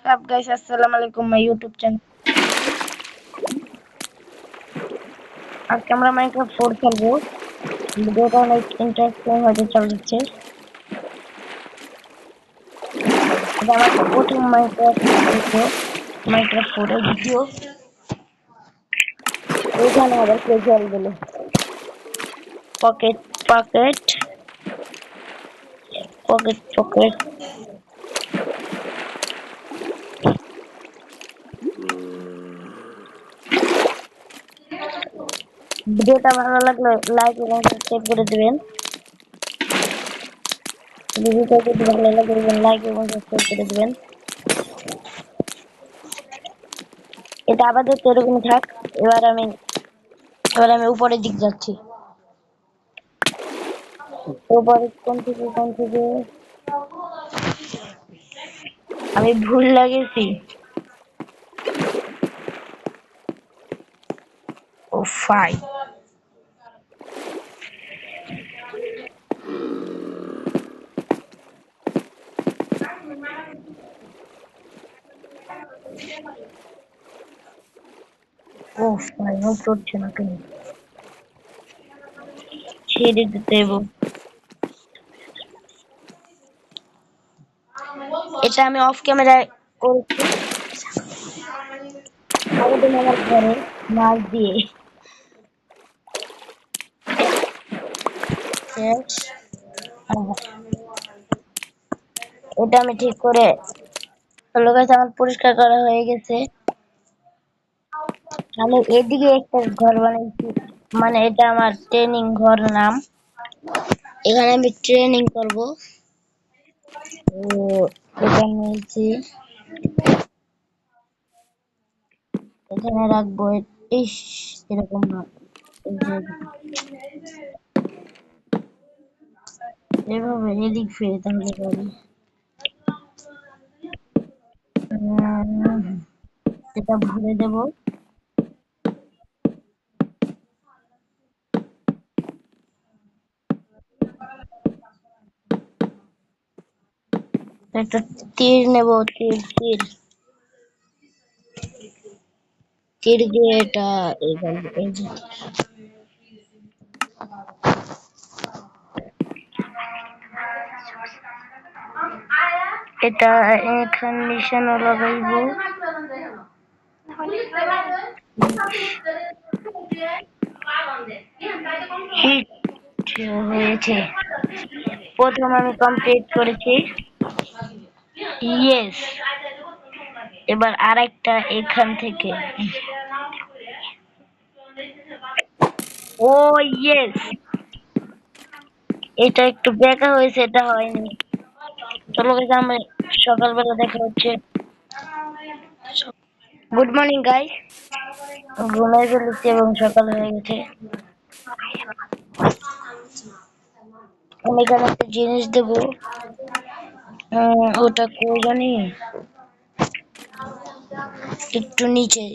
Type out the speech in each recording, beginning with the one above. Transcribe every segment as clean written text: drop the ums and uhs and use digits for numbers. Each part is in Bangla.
up guys, assalamu alaikum my YouTube channel. আজকে আমরা মাইনক্রাফট 4 খেলবো। ভিডিওটা অনেক ইন্টারেস্টিং হতে চলেছে। এটা আমার প্রথম মাইনক্রাফট ভিডিও, মাইনক্রাফট 4 এর ভিডিও। এখানে আবার ক্যাজুয়াল বলে পকেট পকেট পকেট পকেট। ভিডিওটা ভালো লাগলে লাইক এবং সাবস্ক্রাইব করে দিবেন। ভিডিওটা যদি ভালো লাগে লাইক এবং সাবস্ক্রাইব করে দিবেন। এটা আপাতত এরকমই থাক। এবার আমি উপরের দিক যাচ্ছি। উপরে কোন থেকে আমি ভুল লাগেছি। ও ফাই ও ফাই ও চলছে না কেন? ছেড়ে দিতে হবে। এটা আমি অফ ক্যামেরায় করেছি। আগের আমার ঘরে মাছ দিয়ে শেষ। এটা আমি ঠিক করে হলো গাছ আমার পরিষ্কার করা হয়ে গেছে। আমি এদিকে একটা ঘর বানাইছি, মানে এটা আমার ট্রেনিং ঘর নাম। এখানে আমি ট্রেনিং করব। ও এটা নিয়েছি, এখানে রাখবো। ইস এরকম না, এভাবে এদিক ফিরে তাহলে পারি। এটা ভরে দেব। একটা তীর নেব, তীর তীর তীর দিয়ে এটা এই যে এটা এখানে নিশানা লাগাইবো। হিট হয়েছে। প্রথম আমি কমপ্লিট করেছি। ইয়েস, এবার আরেকটা এখান থেকে। ও ইয়েস, এটা একটু বেঁকা হয়েছে, এটা হয়নি। চলো গাইস, আমরা সকালবেলা দেখা হচ্ছে। গুড মর্নিং গাইস, ঘুমিয়ে ফেলেছি এবং সকাল হয়ে গেছে। আমি এখানে একটা জিনিস দেবো। ওটা কই জানি, একটু নিচে।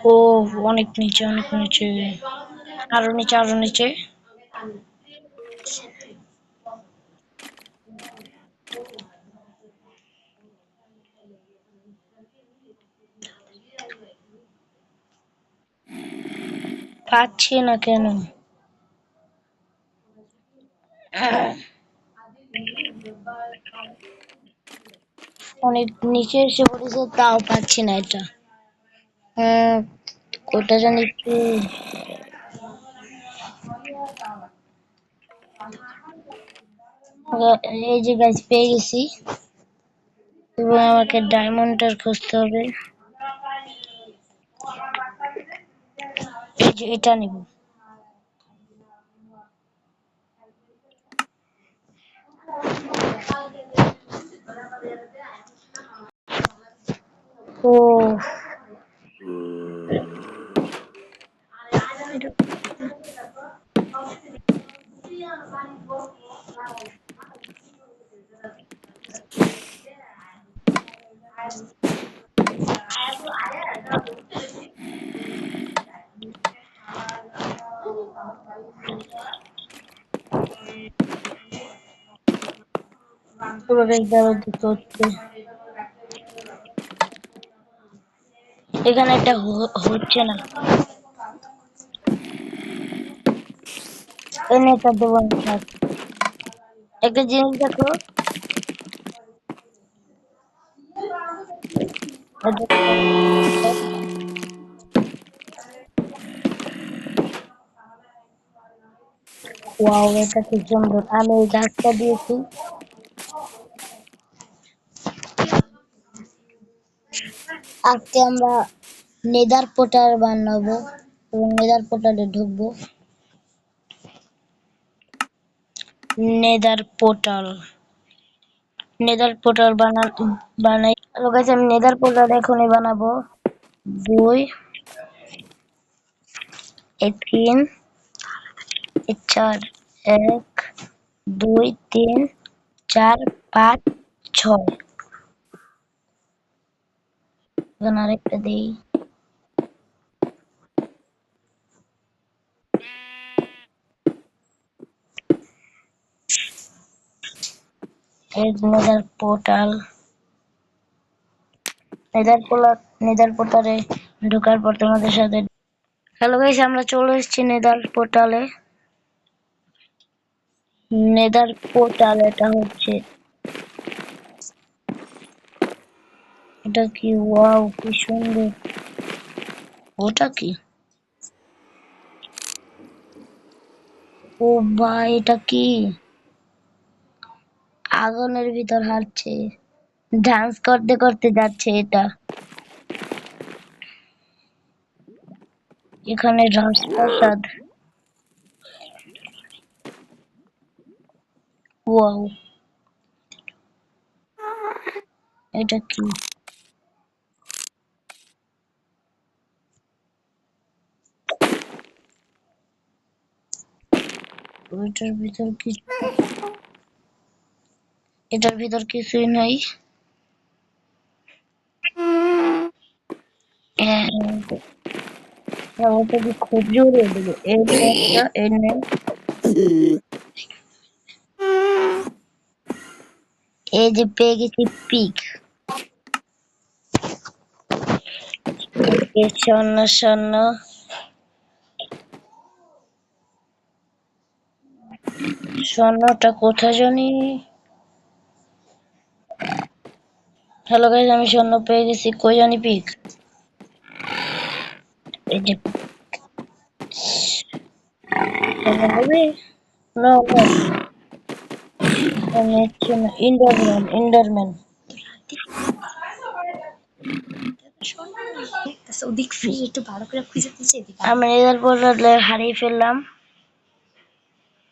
ও অনেক নিচে, অনেক নিচে, আরো নিচে, আরো নিচে। পাচ্ছি না কেন? অনেক নিচে এসে পড়েছে, তাও পাচ্ছি না এটা। কোটা জানি একটু। এই যে গাছ পেয়ে গেছি, এবং আমাকে ডায়মন্ডটার খুঁজতে হবে। এই যে এটা নিব। ও পুরো বেশ ভালো দিতে হচ্ছে। এখানে একটা হচ্ছে না, এনে এটা দেবো না থাক। একটা জিনিস দেখো, ওয়াও এটা কি সুন্দর। আমি এই গাছটা দিয়েছি। আজকে আমরা নেদার পোর্টাল বানাবো এবং নেদার পোর্টালে ঢুকবো। নেদার পোর্টাল, নেদার পোর্টাল বানাই। হ্যালো গাইস, আমি নেদার পোর্টাল এখনই বানাবো। 2 3 4 1 2 3 4 5 6 এখানে আরেকটা দিই। এই নেদার পোর্টাল, নেদার পোর্টালে ঢোকার পর তোমাদের সাথে। হ্যালো গাইস, আমরা চলে এসেছি নেদার পোর্টালে। নেদার পোর্টাল এটা হচ্ছে, এটা কি? ওয়াও কি সুন্দর। ওটা কি? ও ভাই এটা কি? আগুনের ভিতর হাঁটছে, ডান্স করতে করতে যাচ্ছে এটা। এখানে রাজপ্রাসাদ। ওয়াও এটা কি? এটার ভিতর কিছু, এটার ভিতর কিছুই নাই। ওটা কি খুব জোরে দেবে? এই নে একটা, এই নে। এই যে পেয়ে গেছি পিক। ওকে স্বর্ণ স্বর্ণ। স্বর্ণটা কোথায় জানি। হ্যালো গাইস, আমি স্বর্ণ পেয়ে গেছি। কই জানি পিক? এই যে স্বর্ণ হবে। নো নো, আমি হচ্ছে না। ইন্ডারম্যান, ইন্ডারম্যান। আমি এদের বদলে হারিয়ে ফেললাম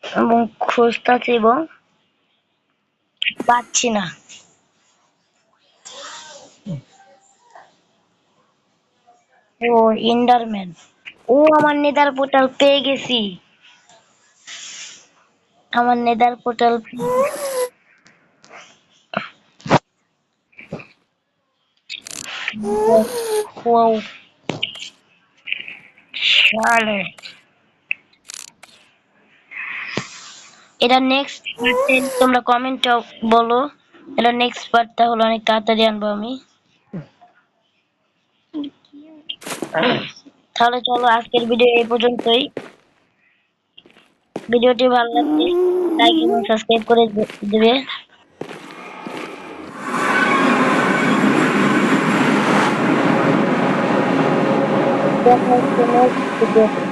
এবং খুঁজতাছি এবং পাচ্ছি না। ও ইন্ডারম্যান। ও আমার নেদার পোর্টাল পেয়ে গেছি। আমার নেদার পোর্টাল। ওয়াও শালে। এটা নেক্সট পার্টে তোমরা কমেন্টে বলো। এটা নেক্সট পার্টটা হলো অনেক তাড়াতাড়ি আনবো আমি। তাহলে চলো আজকের ভিডিও এই পর্যন্তই। ভিডিওটি ভালো লাগলে লাইক এবং সাবস্ক্রাইব করে দেবে। দেখা হচ্ছে নেক্সট ভিডিও।